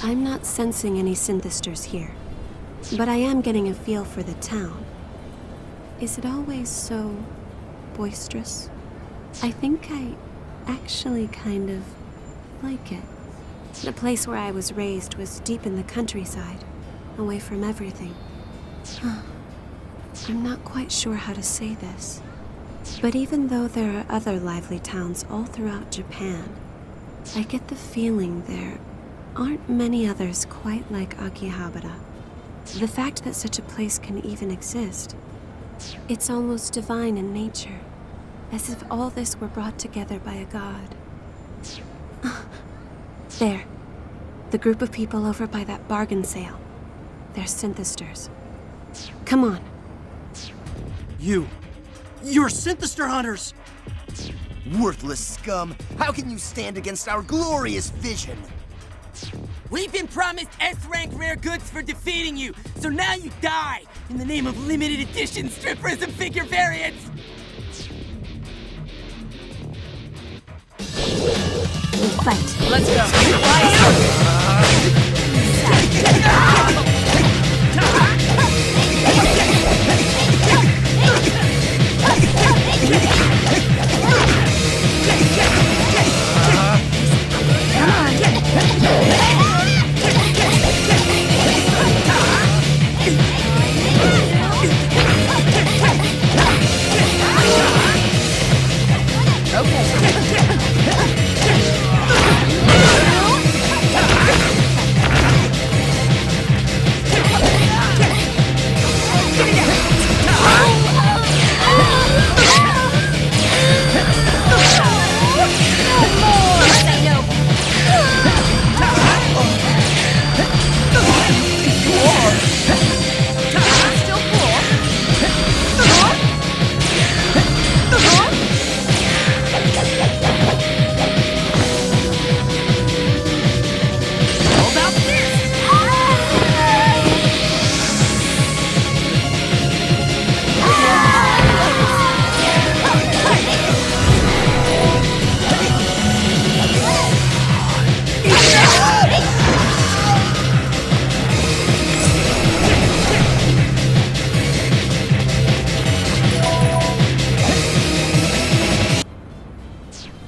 I'm not sensing any synthesters here, but I am getting a feel for the town. Is it always so boisterous? I think I actually kind of like it. The place where I was raised was deep in the countryside, away from everything. I'm not quite sure how to say this, but even though there are other lively towns all throughout Japan, I get the feeling there aren't many others quite like Akihabara. The fact that such a place can even exist, it's almost divine in nature, as if all this were brought together by a god. There, the group of people over by that bargain sale. They're synthesters. Come on. You're synthester hunters! Worthless scum! How can you stand against our glorious vision? We've been promised S-rank rare goods for defeating you, so now you die in the name of limited edition strippers and figure variants! Fight. Let's go!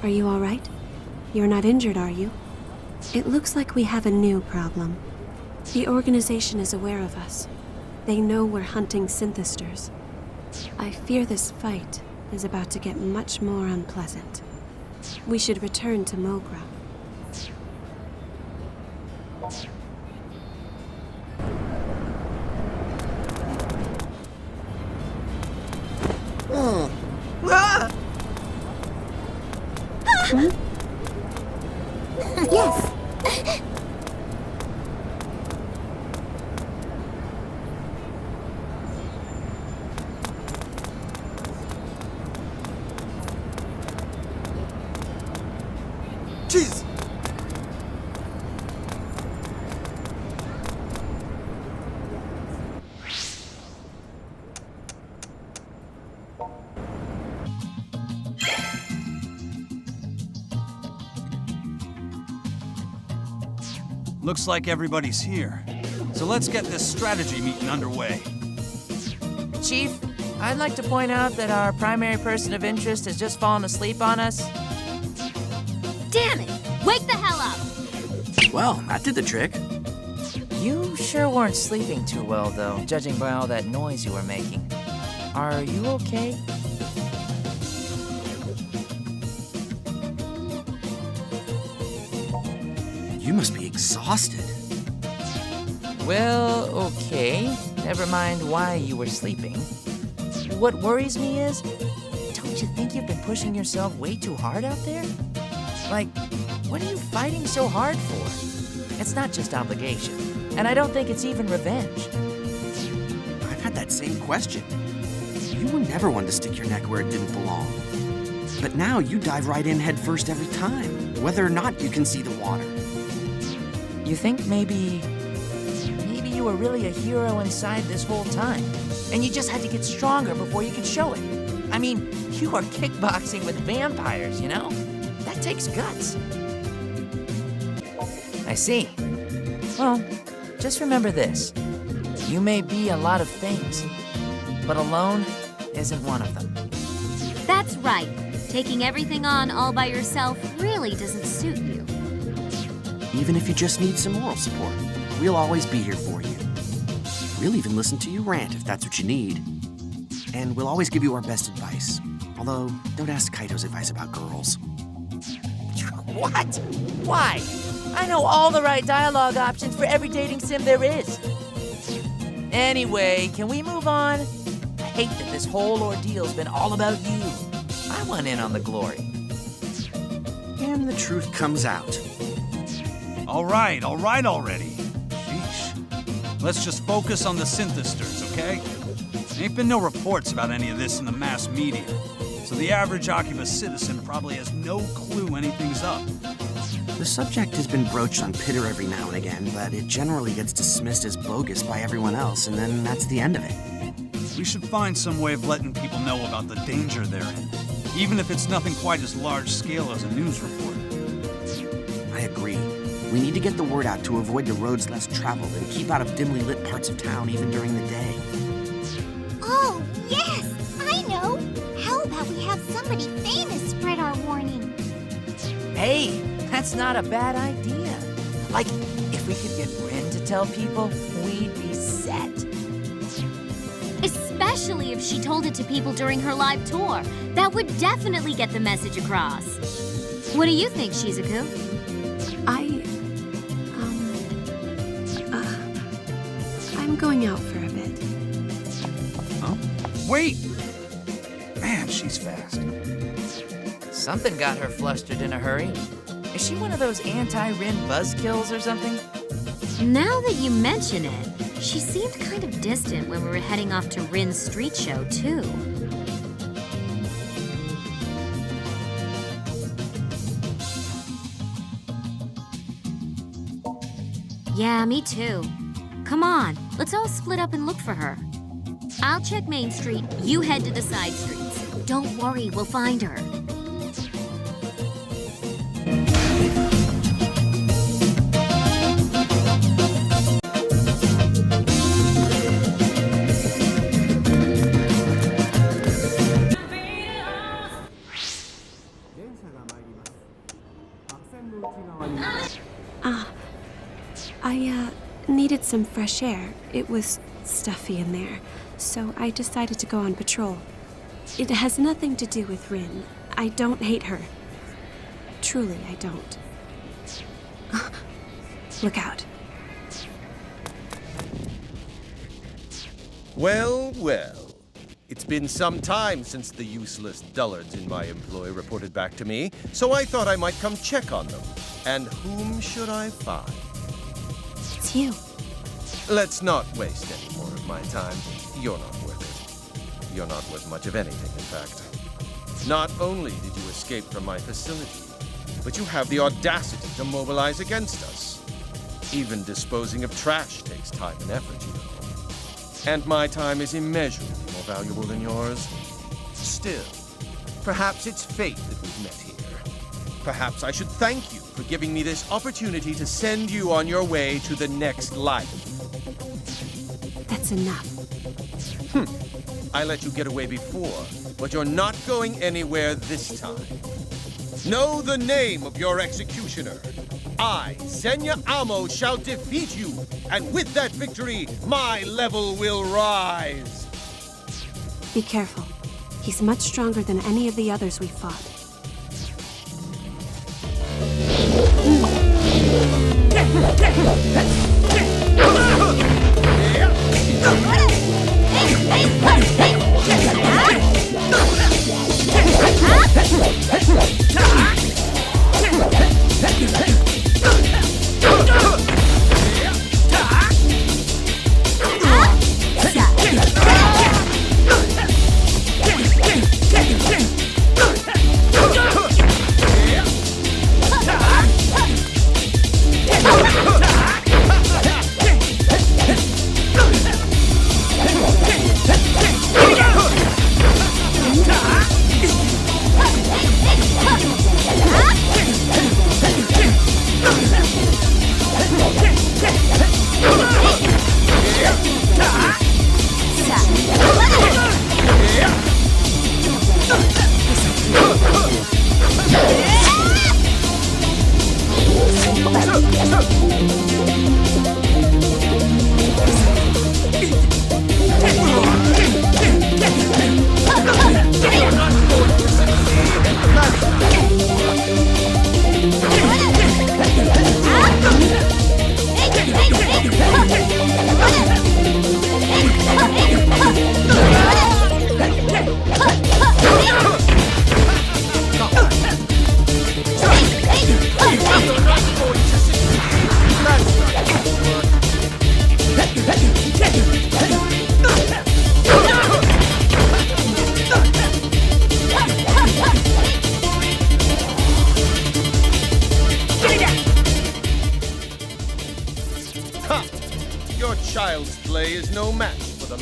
Are you all right? You're not injured, are you? It looks like we have a new problem. The organization is aware of us. They know we're hunting synthesters. I fear this fight is about to get much more unpleasant. We should return to Mogra. Yes. Jeez! Looks like everybody's here. So let's get this strategy meeting underway. Chief, I'd like to point out that our primary person of interest has just fallen asleep on us. Damn it! Wake the hell up! Well, that did the trick. You sure weren't sleeping too well, though, judging by all that noise you were making. Are you okay? You must be exhausted. Well, okay. Never mind why you were sleeping. What worries me is, don't you think you've been pushing yourself way too hard out there? Like, what are you fighting so hard for? It's not just obligation, and I don't think it's even revenge. I've had that same question. You were never one to stick your neck where it didn't belong. But now you dive right in head first every time, whether or not you can see the water. You think maybe you were really a hero inside this whole time, and you just had to get stronger before you could show it. I mean, you are kickboxing with vampires, you know? That takes guts. I see. Well, just remember this. You may be a lot of things, but alone isn't one of them. That's right. Taking everything on all by yourself really doesn't suit you. Even if you just need some moral support, we'll always be here for you. We'll even listen to you rant if that's what you need. And we'll always give you our best advice. Although, don't ask Kaito's advice about girls. What? Why? I know all the right dialogue options for every dating sim there is. Anyway, can we move on? I hate that this whole ordeal's been all about you. I want in on the glory. And the truth comes out. All right already. Sheesh. Let's just focus on the synthesters, okay? There ain't been no reports about any of this in the mass media, so the average Akiba citizen probably has no clue anything's up. The subject has been broached on Pitter every now and again, but it generally gets dismissed as bogus by everyone else, and then that's the end of it. We should find some way of letting people know about the danger they're in, even if it's nothing quite as large scale as a news report. I agree. We need to get the word out to avoid the roads less traveled and keep out of dimly lit parts of town even during the day. Oh, yes! I know! How about we have somebody famous spread our warning? Hey, that's not a bad idea. Like, if we could get Rin to tell people, we'd be set. Especially if she told it to people during her live tour. That would definitely get the message across. What do you think, Shizuku? I'm going out for a bit. Huh? Wait! Man, she's fast. Something got her flustered in a hurry. Is she one of those anti-Rin buzzkills or something? Now that you mention it, she seemed kind of distant when we were heading off to Rin's street show, too. Yeah, me too. Come on, let's all split up and look for her. I'll check Main Street, you head to the side streets. Don't worry, we'll find her. I needed some fresh air. It was stuffy in there, so I decided to go on patrol. It has nothing to do with Rin. I don't hate her. Truly, I don't. Look out. Well, well. It's been some time since the useless dullards in my employ reported back to me, so I thought I might come check on them. And whom should I find? It's you. Let's not waste any more of my time. You're not worth it. You're not worth much of anything, in fact. Not only did you escape from my facility, but you have the audacity to mobilize against us. Even disposing of trash takes time and effort, you know. And my time is immeasurably more valuable than yours. Still, perhaps it's fate that we've met here. Perhaps I should thank you for giving me this opportunity to send you on your way to the next life. That's enough. I let you get away before, but you're not going anywhere this time. Know the name of your executioner. I, Senya Amo, shall defeat you, and with that victory, my level will rise. Be careful. He's much stronger than any of the others we fought.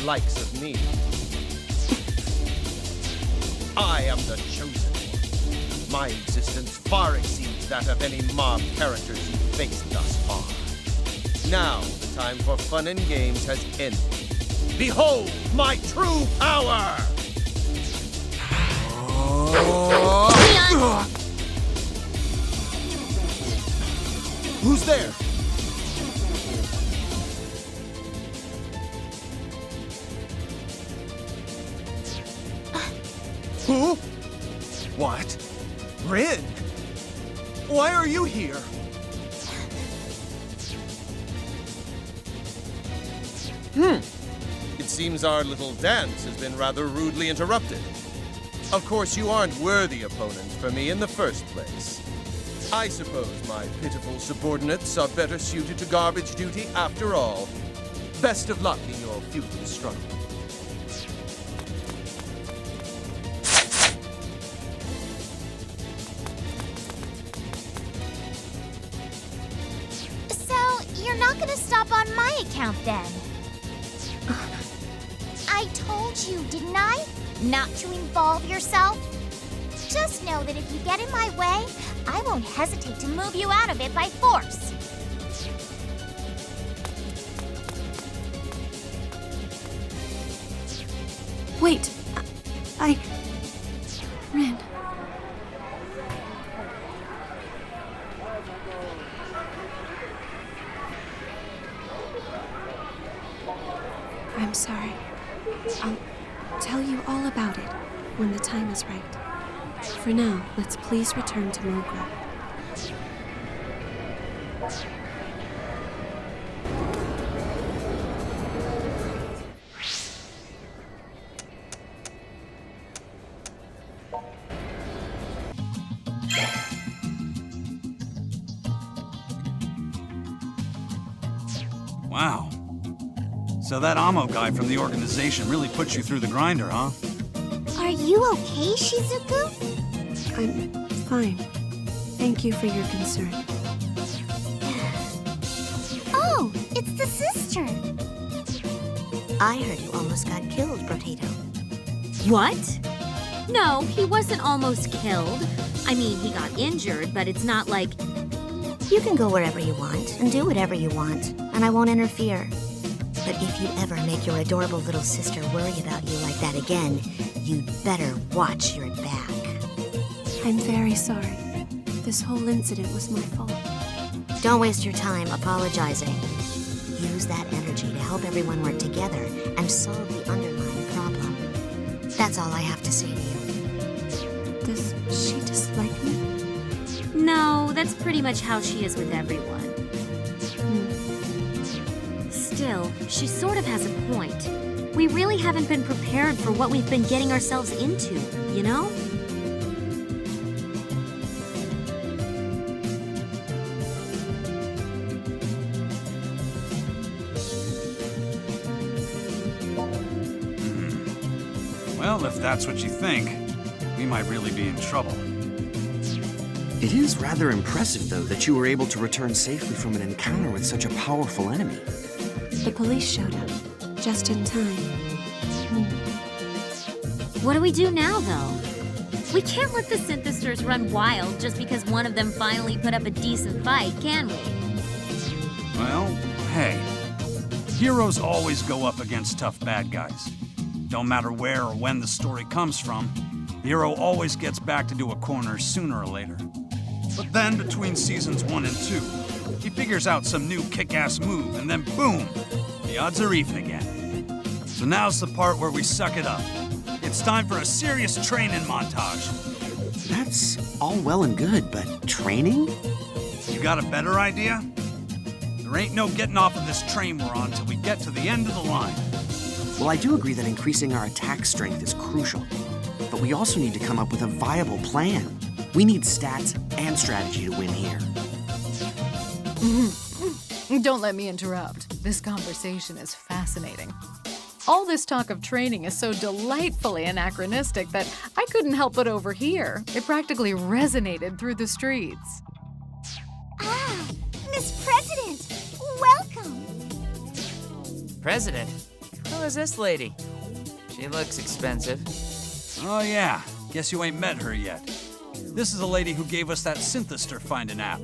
likes of me. I am the chosen one. My existence far exceeds that of any mob characters you've faced thus far. Now, the time for fun and games has ended. Behold my true power! Who's there? Who? What? Rin? Why are you here? It seems our little dance has been rather rudely interrupted. Of course, you aren't worthy opponents for me in the first place. I suppose my pitiful subordinates are better suited to garbage duty after all. Best of luck in your futile struggle. So, you're not gonna stop on my account then? I told you, didn't I? Not to involve yourself? Just know that if you get in my way, I won't hesitate to move you out of it by force. Wait, Rin. I'm sorry. I'll tell you all about it when the time is right. For now, let's please return to Mogra. Wow. So that Amo guy from the organization really put you through the grinder, huh? Are you okay, Shizuku? I'm fine. Thank you for your concern. Oh, it's the sister. I heard you almost got killed, Potato. What? No, he wasn't almost killed. I mean, he got injured, but it's not like... You can go wherever you want and do whatever you want, and I won't interfere. But if you ever make your adorable little sister worry about you like that again, you'd better watch your back. I'm very sorry. This whole incident was my fault. Don't waste your time apologizing. Use that energy to help everyone work together and solve the underlying problem. That's all I have to say to you. Does she dislike me? No, that's pretty much how she is with everyone. Still, she sort of has a point. We really haven't been prepared for what we've been getting ourselves into, you know? Well, if that's what you think, we might really be in trouble. It is rather impressive, though, that you were able to return safely from an encounter with such a powerful enemy. The police showed up, just in time. What do we do now, though? We can't let the synthesters run wild just because one of them finally put up a decent fight, can we? Well, hey. Heroes always go up against tough bad guys. Don't matter where or when the story comes from, the hero always gets back to do a corner sooner or later. But then, between seasons 1 and 2, he figures out some new kick-ass move, and then boom! The odds are even again. So now's the part where we suck it up. It's time for a serious training montage. That's all well and good, but training? You got a better idea? There ain't no getting off of this train we're on till we get to the end of the line. Well, I do agree that increasing our attack strength is crucial. But we also need to come up with a viable plan. We need stats and strategy to win here. Don't let me interrupt. This conversation is fascinating. All this talk of training is so delightfully anachronistic that I couldn't help but overhear. It practically resonated through the streets. Ah, Miss President, welcome. President? Who is this lady? She looks expensive. Oh yeah, guess you ain't met her yet. This is a lady who gave us that synthester finding app.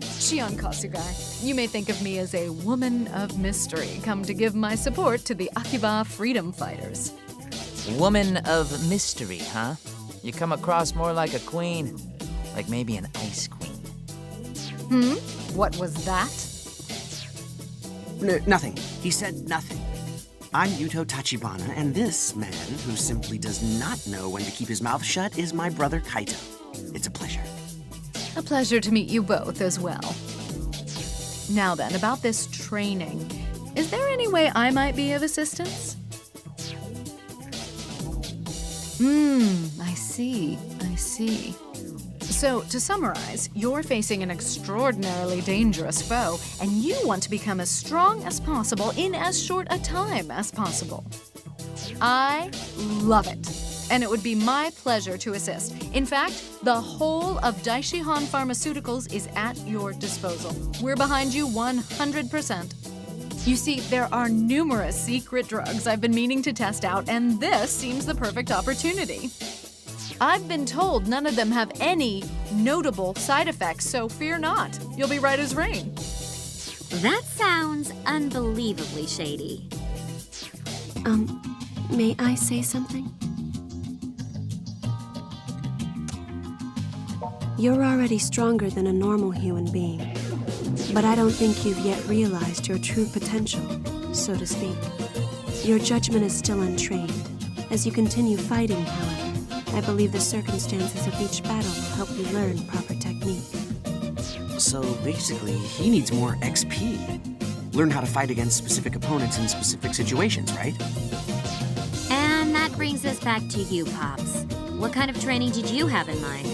Shion Kasugai, you may think of me as a woman of mystery, come to give my support to the Akiba freedom fighters. Woman of mystery, huh? You come across more like a queen. Like maybe an ice queen. What was that? Nothing. He said nothing. I'm Yuto Tachibana, and this man, who simply does not know when to keep his mouth shut, is my brother Kaito. It's a pleasure. A pleasure to meet you both as well. Now then, about this training. Is there any way I might be of assistance? I see. So, to summarize, you're facing an extraordinarily dangerous foe, and you want to become as strong as possible in as short a time as possible. I love it, and it would be my pleasure to assist. In fact, the whole of Daishihan Pharmaceuticals is at your disposal. We're behind you 100%. You see, there are numerous secret drugs I've been meaning to test out, and this seems the perfect opportunity. I've been told none of them have any notable side effects, so fear not. You'll be right as rain. That sounds unbelievably shady. May I say something? You're already stronger than a normal human being, but I don't think you've yet realized your true potential, so to speak. Your judgment is still untrained. As you continue fighting, however, I believe the circumstances of each battle will help you learn proper technique. So basically, he needs more XP. Learn how to fight against specific opponents in specific situations, right? And that brings us back to you, Pops. What kind of training did you have in mind?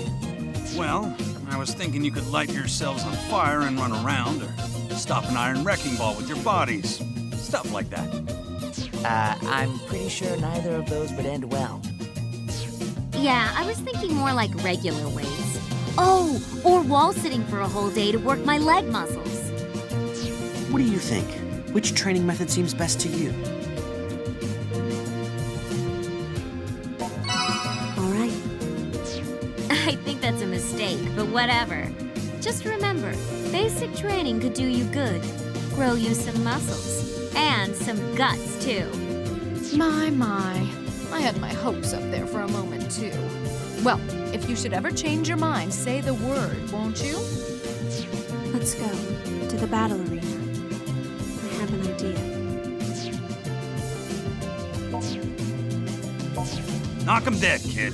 Well, I was thinking you could light yourselves on fire and run around, or stop an iron wrecking ball with your bodies. Stuff like that. I'm pretty sure neither of those would end well. Yeah, I was thinking more like regular weights. Oh, or wall sitting for a whole day to work my leg muscles. What do you think? Which training method seems best to you? All right. I think that's a mistake, but whatever. Just remember, basic training could do you good. Grow you some muscles. And some guts, too. My. I had my hopes up there for a moment, too. Well, if you should ever change your mind, say the word, won't you? Let's go to the battle arena. I have an idea. Knock 'em dead, kid.